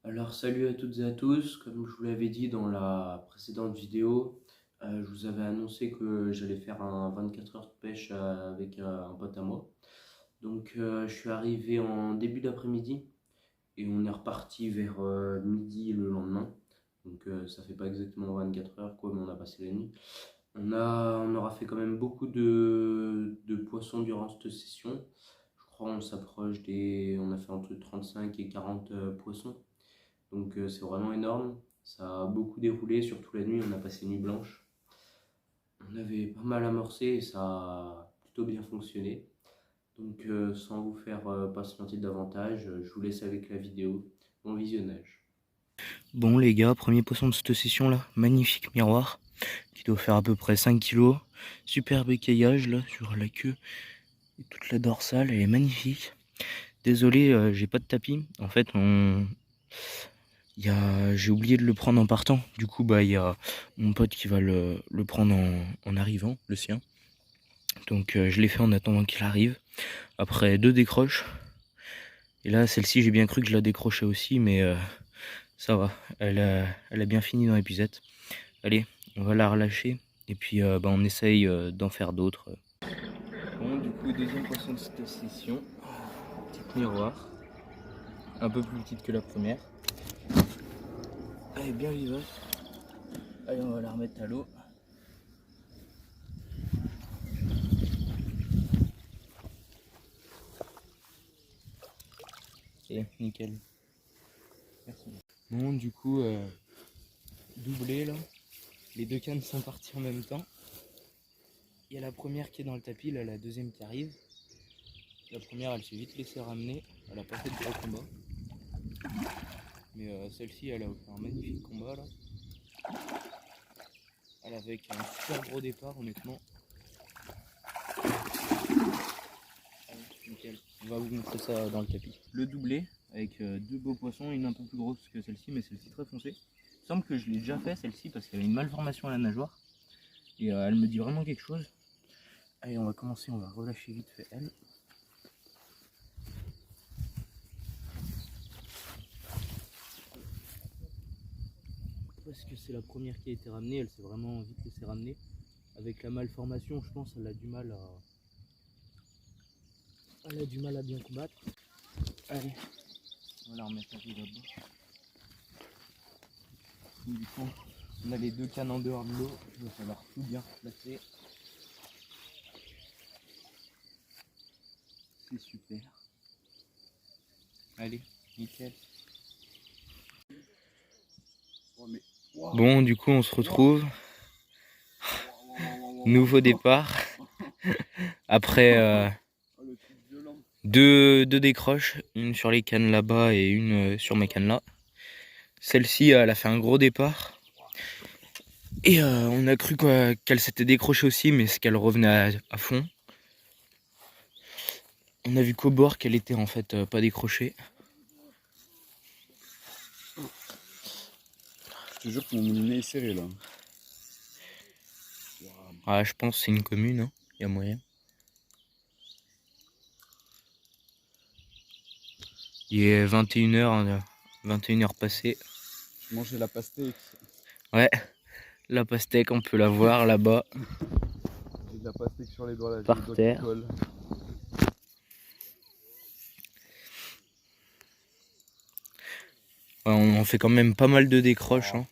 Alors salut à toutes et à tous, comme je vous l'avais dit dans la précédente vidéo, je vous avais annoncé que j'allais faire un 24 heures de pêche avec un pote à moi. Donc je suis arrivé en début d'après-midi et on est reparti vers midi le lendemain. Donc ça fait pas exactement 24 heures quoi, mais on a passé la nuit. On aura fait quand même beaucoup de poissons durant cette session. Je crois on s'approche on a fait entre 35 et 40 poissons. Donc c'est vraiment énorme. Ça a beaucoup déroulé, surtout la nuit, on a passé une nuit blanche. On avait pas mal amorcé et ça a plutôt bien fonctionné. Donc sans vous faire patienter davantage, je vous laisse avec la vidéo. Bon visionnage. Bon les gars, premier poisson de cette session là, magnifique miroir, qui doit faire à peu près 5 kilos. Super béquillage là sur la queue et toute la dorsale, elle est magnifique. Désolé, j'ai pas de tapis. En fait, j'ai oublié de le prendre en partant. Du coup, il y a mon pote qui va le prendre en arrivant, le sien. Donc je l'ai fait en attendant qu'il arrive. Après 2 décroches. Et là, celle-ci, j'ai bien cru que je la décrochais aussi, mais ça va. Elle a bien fini dans l'épuisette. Allez, on va la relâcher et puis on essaye d'en faire d'autres. Bon, du coup, deuxième poisson de cette session. Petite miroir. Un peu plus petite que la première. Elle est bien vivace. Allez, on va la remettre à l'eau. C'est nickel. Merci. Bon, du coup, doublé là. Les deux cannes sont parties en même temps. Il y a la première qui est dans le tapis, là, la deuxième qui arrive. La première, elle s'est vite laissée ramener. Elle a pas fait de gros combat. Mais celle-ci, elle a fait un magnifique combat là. Elle avait un super gros départ, honnêtement. Allez, nickel. On va vous montrer ça dans le tapis. Le doublé, avec deux beaux poissons, une un peu plus grosse que celle-ci, mais celle-ci très foncée. Il semble que je l'ai déjà fait celle-ci parce qu'elle a une malformation à la nageoire. Et elle me dit vraiment quelque chose. Allez, on va commencer, on va relâcher vite fait elle. Parce que c'est la première qui a été ramenée, elle s'est vraiment vite laissée ramener. Avec la malformation, je pense qu'elle a du mal à bien combattre. Allez, on va la remettre un peu là-bas. Du coup, on a les deux cannes en dehors de l'eau, il va falloir tout bien replacer. C'est super. Allez, nickel. Bon, du coup, on se retrouve. Nouveau départ. Après deux décroches, une sur les cannes là-bas et une sur mes cannes là. Celle-ci, elle a fait un gros départ. Et on a cru qu'elle s'était décrochée aussi, mais c'est qu'elle revenait à fond. On a vu qu'au bord qu'elle était en fait pas décrochée. Je te jure que mon nez est serré là. Ah, je pense que c'est une commune, hein. Y a moyen. Il est 21h, 21h passées. Je mangeais la pastèque. Ouais, la pastèque, on peut la voir là-bas. J'ai de la pastèque sur les doigts là, j'ai Par les doigts terre. qui collent. Ouais, on fait quand même pas mal de décroches. Hein.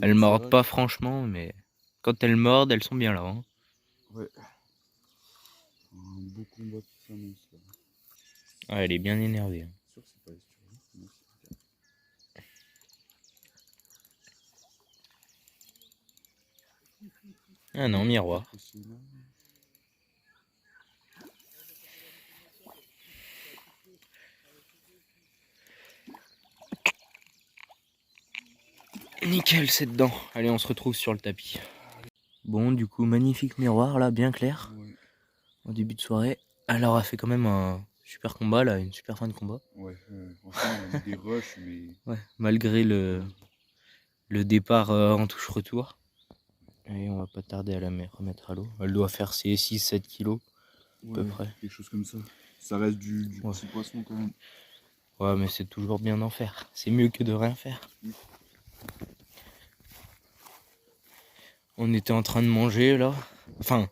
Elles mordent pas franchement, mais quand elles mordent, elles sont bien là. Hein. Ouais. Un beau combat qui s'annonce là. Ah, elle est bien énervée. Hein. Sûr que c'est pas les Ah non, miroir. Nickel, c'est dedans. Allez, on se retrouve sur le tapis. Bon, du coup, magnifique miroir là, bien clair. Ouais. Au début de soirée. Elle aura fait quand même un super combat là, une super fin de combat. Ouais, franchement, on a eu des rushs, mais. Ouais, malgré le départ en touche retour. Et on va pas tarder à la remettre à l'eau. Elle doit faire ses 6-7 kilos à peu près. Quelque chose comme ça. Ça reste du petit poisson quand même. Ouais, mais c'est toujours bien d'en faire. C'est mieux que de rien faire. On était en train de manger là. Enfin,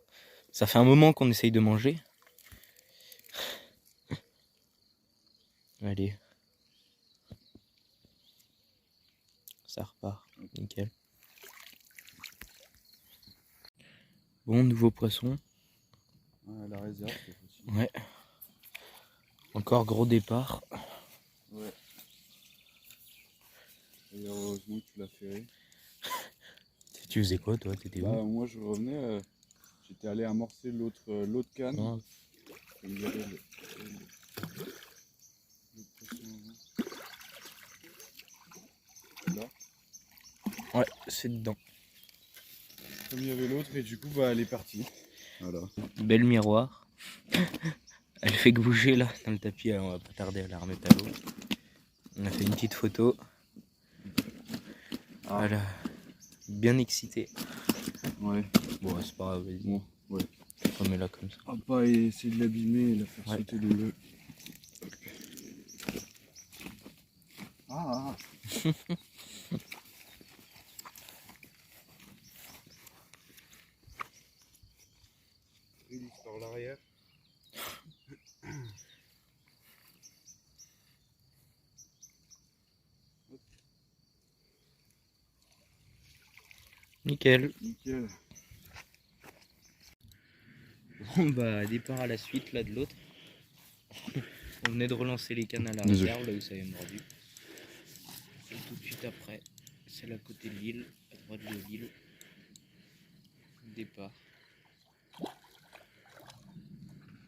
ça fait un moment qu'on essaye de manger. Allez. Ça repart. Nickel. Bon, nouveau poisson. Ouais, la réserve, c'est facile. Ouais. Encore gros départ. Ouais. Et heureusement que tu l'as ferré. Tu faisais quoi toi? T'étais Bah, où? moi je revenais, j'étais allé amorcer l'autre canne. Non. Et il y avait le poisson avant. Là. Ouais, c'est dedans. Comme il y avait l'autre, et du coup, bah, elle est partie. Voilà. Belle miroir. Elle fait que bouger là dans le tapis, alors on va pas tarder à la remettre à l'eau. On a fait une petite photo. Ah. Voilà. Bien excité. Ouais. Bon, c'est pas grave, vas-y. Bon, ouais. Remets-la comme ça. On va pas essayer de l'abîmer et la faire sauter de l'eau. Ah. Il par l'arrière. Nickel. Nickel. Bon bah départ à la suite là de l'autre. On venait de relancer les cannes à la Désolé. réserve là où ça avait mordu. Et tout de suite après, celle à côté de l'île, à droite de l'île. Départ.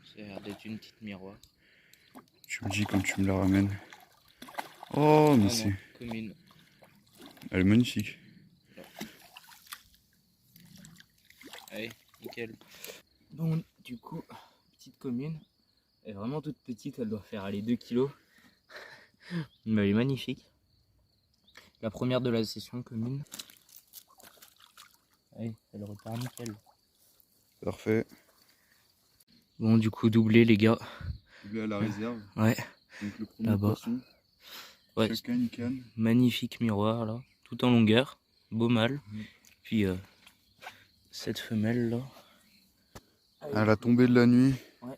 Ça a l'air d'être une petite miroir. Tu me dis quand tu me la ramènes. Oh, mais Ah c'est. non, commune. Elle est magnifique. Allez, nickel. Bon, du coup, petite commune. Elle est vraiment toute petite, elle doit faire aller 2 kilos. Mais elle est magnifique. La première de la session commune. Allez, elle repart nickel. Parfait. Bon, du coup, doublé les gars. Doublé à la réserve. Ouais, Donc le premier là-bas. poisson. Ouais, Chacun une canne. magnifique miroir là, tout en longueur, beau mâle. Mhm. Puis cette femelle là. À la tombée de la nuit. Ouais,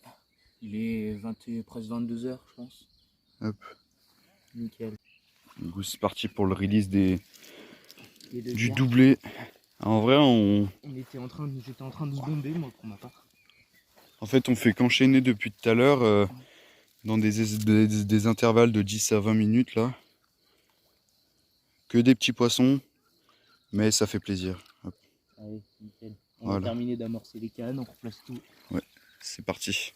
il est presque 22 h je pense. Hop. Nickel. Du coup, c'est parti pour le release du Du doublé. En vrai, J'étais en train de bomber moi pour ma part. en fait, on fait qu'enchaîner depuis tout à l'heure dans des intervalles de 10 à 20 minutes là. Que des petits poissons, mais ça fait plaisir. Hop. Allez, nickel. On Voilà. va terminer d'amorcer les cannes, on replace tout. Ouais, c'est parti.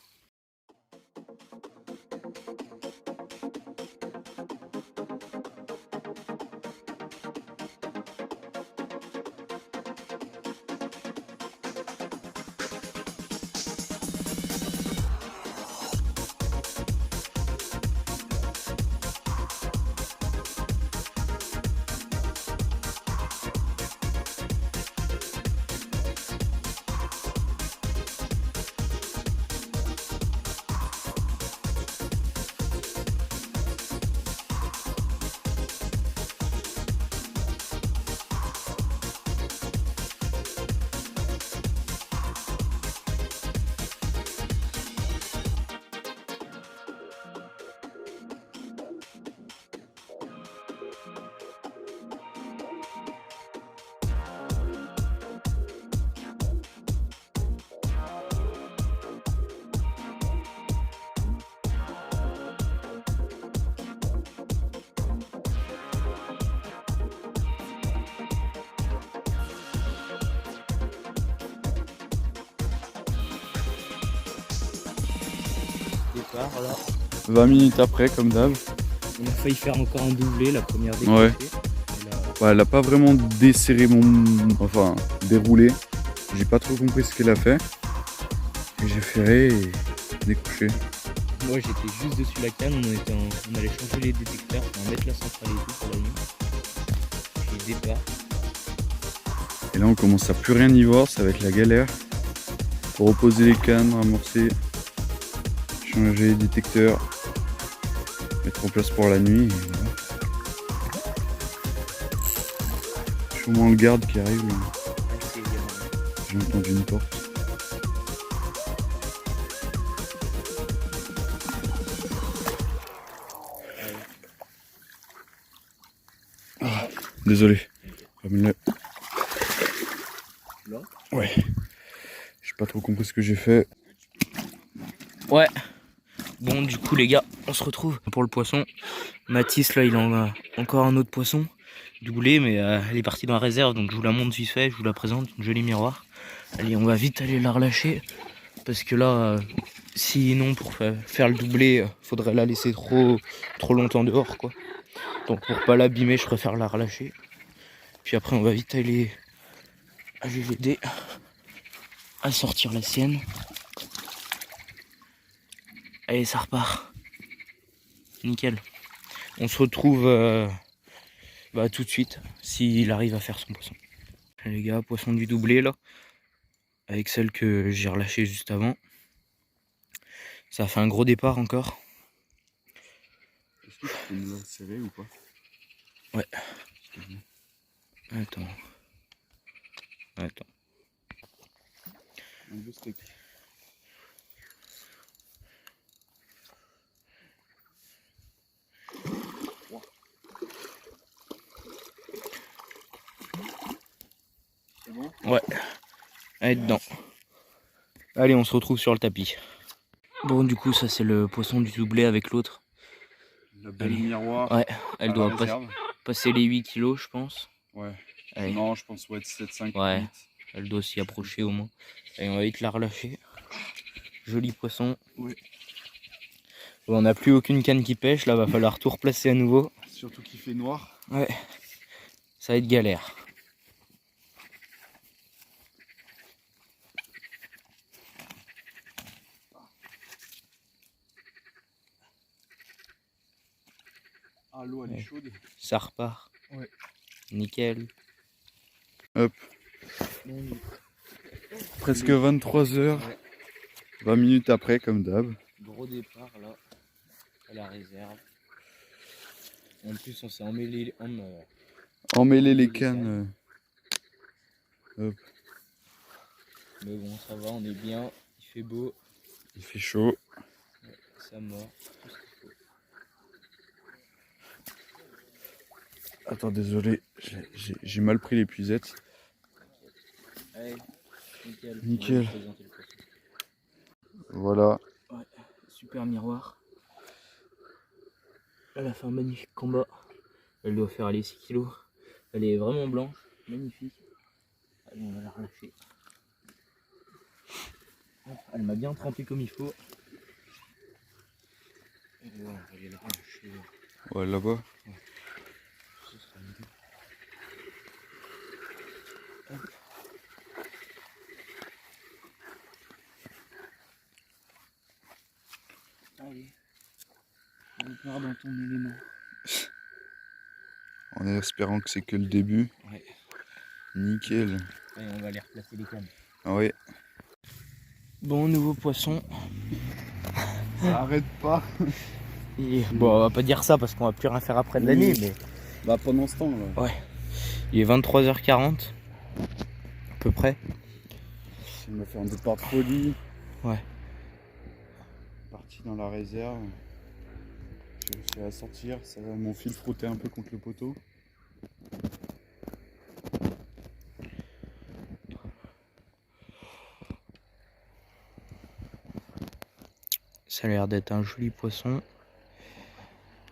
Départ là. 20 minutes après, comme d'hab. On a failli faire encore un doublé, la première découpée. Ouais. Et là, Ouais, elle a pas vraiment desserré enfin, déroulé. J'ai pas trop compris ce qu'elle a fait. Et j'ai ferré et découché. moi j'étais juste dessus la canne, on allait changer les détecteurs, on mettre la centrale et tout pour la nuit. Puis départ. Et là, on commence à plus rien y voir, ça va être la galère. Pour reposer les cannes, ramorcer, changer les détecteurs, mettre mettre en place pour la nuit. Et voilà. Je suis au moins le garde qui arrive. Là. J'ai entendu une porte. Ah, désolé. Ramène-le. Ouais. J'ai pas trop compris ce que j'ai fait. Ouais. Bon, du coup, les gars, on se retrouve pour le poisson. Mathis, là, il en a encore un autre poisson. Doublé, mais elle est partie dans la réserve, donc je vous la montre vite fait, je vous la présente, une jolie miroir. Allez, on va vite aller la relâcher, parce que là, sinon pour faire le doublé, faudrait la laisser trop longtemps dehors, quoi. Donc pour pas l'abîmer, je préfère la relâcher. Puis après, on va vite aller l'aider à sortir la sienne. Allez, ça repart. Nickel. On se retrouve tout de suite, s'il arrive à faire son poisson. Les gars, poisson du doublé là, avec celle que j'ai relâchée juste avant. Ça a fait un gros départ encore. Est-ce que tu peux nous la serrer ou pas? Ouais. Attends. Un beau steak. C'est bon? Ouais. Elle est dedans. Allez, on se retrouve sur le tapis. Bon, du coup, ça c'est le poisson du doublé avec l'autre. La belle miroir. Ouais, elle doit passer les 8 kilos, je pense. Ouais. Allez. Non, je pense être 7-5. Ouais, 8. Elle doit s'y approcher au moins. Allez, on va vite la relâcher. Joli poisson. Oui. Bon, on n'a plus aucune canne qui pêche, là va falloir tout replacer à nouveau. Surtout qu'il fait noir. Ouais, ça va être galère. Ah, l'eau elle est chaude. Ça repart. Ouais. Nickel. Hop. Presque 23h. Ouais. 20 minutes après, comme d'hab. Gros départ là, à la réserve. En plus, on s'est emmêlé les cannes. Hop. Mais bon, ça va, on est bien. Il fait beau. Il fait chaud. Ouais, ça mord. Attends, désolé, j'ai mal pris l'épuisette. Allez, nickel. Nickel. Voilà. Ouais, super miroir. Elle a fait un magnifique combat. Elle doit faire aller 6 kilos. Elle est vraiment blanche, magnifique. Allez, on va la relâcher. Elle m'a bien trempé comme il faut. Et là, on va aller la relâcher. Ouais, là-bas. Ouais. Ce sera mieux. Hop. Allez, repars dans ton élément. En espérant que c'est que le début. Ouais. Nickel. Allez, on va aller replacer les cannes. Ah oui. Bon, nouveau poisson. Ça arrête pas. Et, bon, on va pas dire ça parce qu'on va plus rien faire après de l'année, mais... Bah pendant ce temps là. Ouais. Il est 23h40. À peu près. Il m'a fait un départ de folie. Ouais. Parti dans la réserve. J'ai réussi à sortir. Ça va, mon fil frottait un peu contre le poteau. Ça a l'air d'être un joli poisson.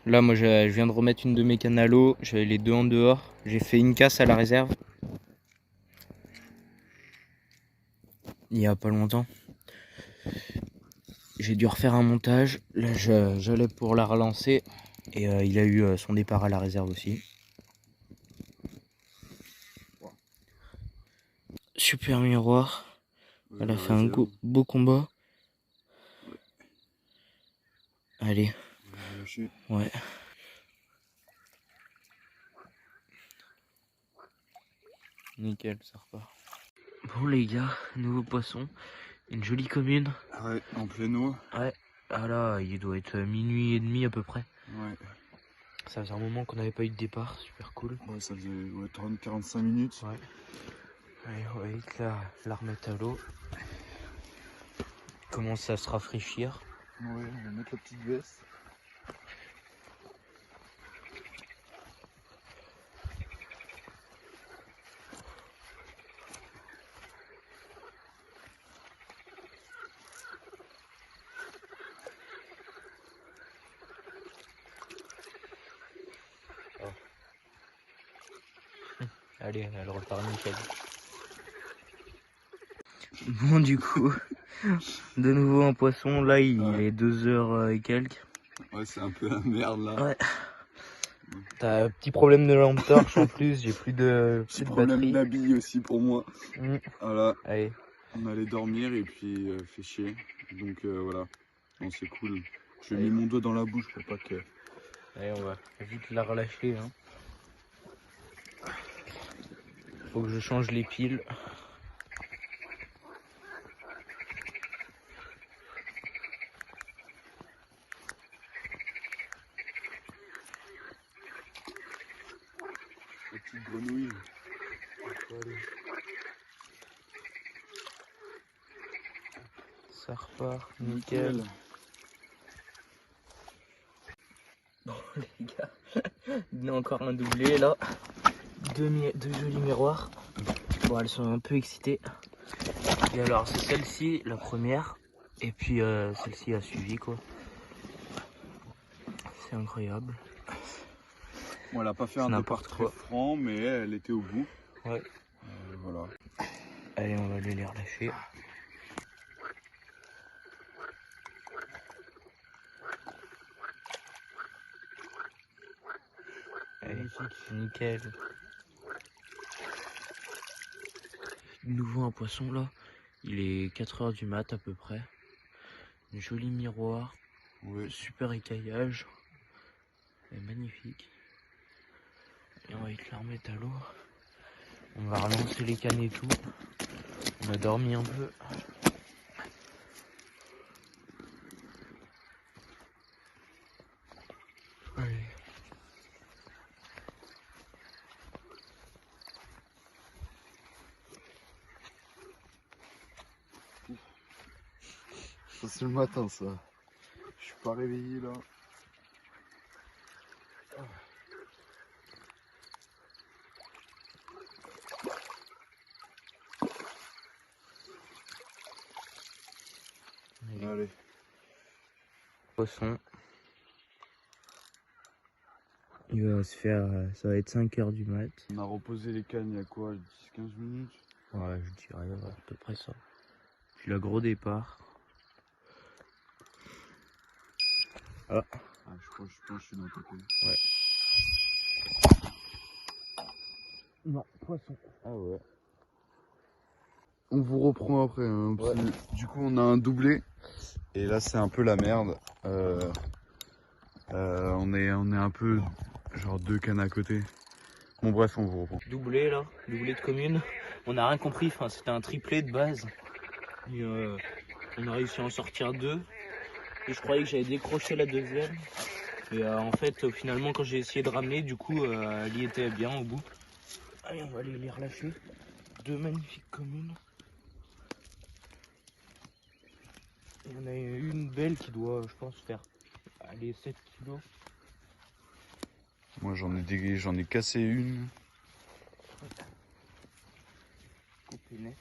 Là, moi, je viens de remettre une de mes cannes à l'eau. J'avais les deux en dehors. J'ai fait une casse à la réserve. Il y a pas longtemps. J'ai dû refaire un montage. Là, j'allais pour la relancer. Et il a eu son départ à la réserve aussi. Super miroir. Elle a fait un beau combat. Allez. Ouais. Nickel, ça repart. Bon les gars, nouveau poisson. Une jolie commune. Ouais, en pleine eau. Ouais. Ah là, il doit être minuit et demi à peu près. Ouais. Ça faisait un moment qu'on n'avait pas eu de départ, super cool. Ouais, ça faisait 30-45 minutes. Ouais. Allez, on va vite la remettre à l'eau. Commence à se rafraîchir. Ouais, on va mettre la petite veste. Allez, elle repart nickel. Bon, du coup, de nouveau un poisson. Là, il est 2h et quelques. Ouais, c'est un peu la merde là. Ouais. T'as un petit problème de lampe torche en plus, j'ai plus de Problème batterie. d'habit aussi pour moi. Voilà, Allez. on allait dormir et puis fait chier. Donc voilà, bon, c'est cool. Je Allez. mets mon doigt dans la bouche pour pas que... Allez, on va vite la relâcher. Hein. Faut que je change les piles. La petite grenouille. Ça repart, nickel. Bon les gars, il y a encore un doublé là. Deux jolis miroirs. Bon, elles sont un peu excitées. Et alors c'est celle-ci, la première. Et puis celle-ci a suivi quoi. C'est incroyable. Bon, elle a pas fait un départ très franc, mais elle était au bout. Ouais. Voilà. Allez, on va aller les relâcher. Allez, nickel. De nouveau un poisson là. Il est 4h du mat à peu près. Un joli miroir. Ouais. Super écaillage. Elle est magnifique. Et on va vite la remettre à l'eau. On va relancer les cannes et tout. On a dormi un peu. Allez. Ça c'est le matin ça. Je suis pas réveillé là. Allez. Poisson. Il va se faire, ça va être 5h du mat. On a reposé les cannes il y a quoi, 10-15 minutes? Ouais, je dirais à peu près ça. Puis le gros départ. Ah. Je pense que je suis dans le côté. Ouais. Non, poisson. Ah ouais. On vous reprend après. Hein, ouais. Du coup, on a un doublé. Et là, c'est un peu la merde. On est un peu genre 2 cannes à côté. Bon, bref, on vous reprend. Doublé là, doublé de commune. On n'a rien compris. Enfin, c'était un triplé de base. Et, on a réussi à en sortir 2. Et je croyais que j'avais décroché la deuxième. Et en fait, finalement, quand j'ai essayé de ramener, du coup, elle y était bien au bout. Allez, on va aller les relâcher. 2 magnifiques communes. Il y en a une belle qui doit, je pense, faire allez, 7 kilos. Moi, j'en ai cassé une. Coupé net.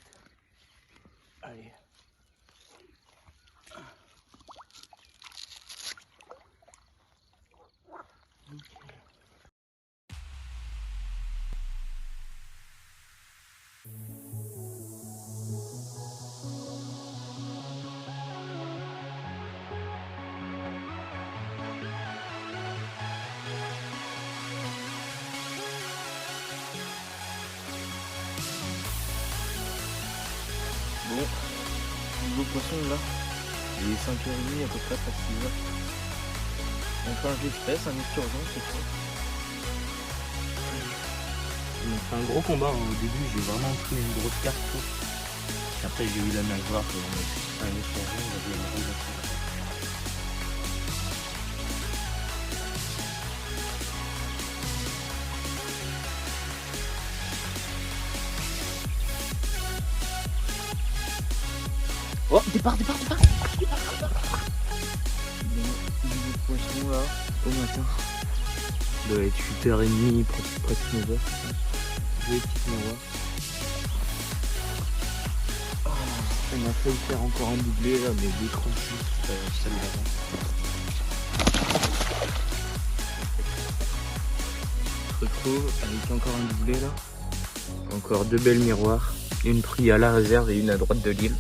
Allez. Bon, nouveau poisson là, il est 5h30 à peu près, pas 6h. On change d'espèce, un esturgeon c'est quoi. On a fait un gros combat, hein. Au début j'ai vraiment pris une grosse cartouche. Après j'ai eu la nageoire, on a fait un esturgeon, on avait une grosse. Oh, départ. Bon, du poisson là, au matin. Ça doit être 8h30, presque 9h. Des petites miroirs. On a failli faire encore un doublé là, mais l'écran ça me va. On se retrouve avec encore un doublé là. Encore 2 belles miroirs. Une prise à la réserve et une à droite de l'île.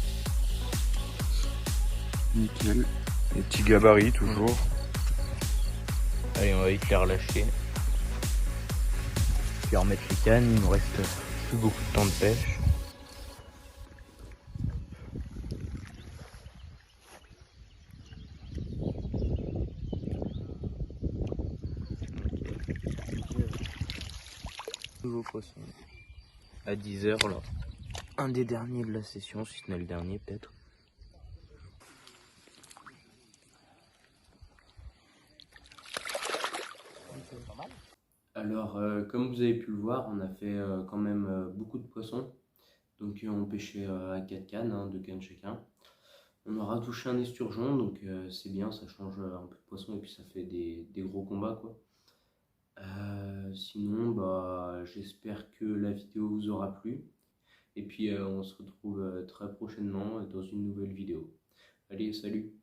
Nickel. Les petits gabarits toujours. Allez, on va vite les relâcher. Puis remettre les cannes, il nous reste plus beaucoup de temps de pêche. Nouveau poisson. À 10h là. Un des derniers de la session, si ce n'est le dernier peut-être. Alors, comme vous avez pu le voir, on a fait quand même beaucoup de poissons. Donc, on pêchait à 4 cannes, hein, 2 cannes chacun. On aura touché un esturgeon, donc c'est bien, ça change un peu de poisson et puis ça fait des gros combats, quoi. Sinon, bah, j'espère que la vidéo vous aura plu. Et puis, on se retrouve très prochainement dans une nouvelle vidéo. Allez, salut!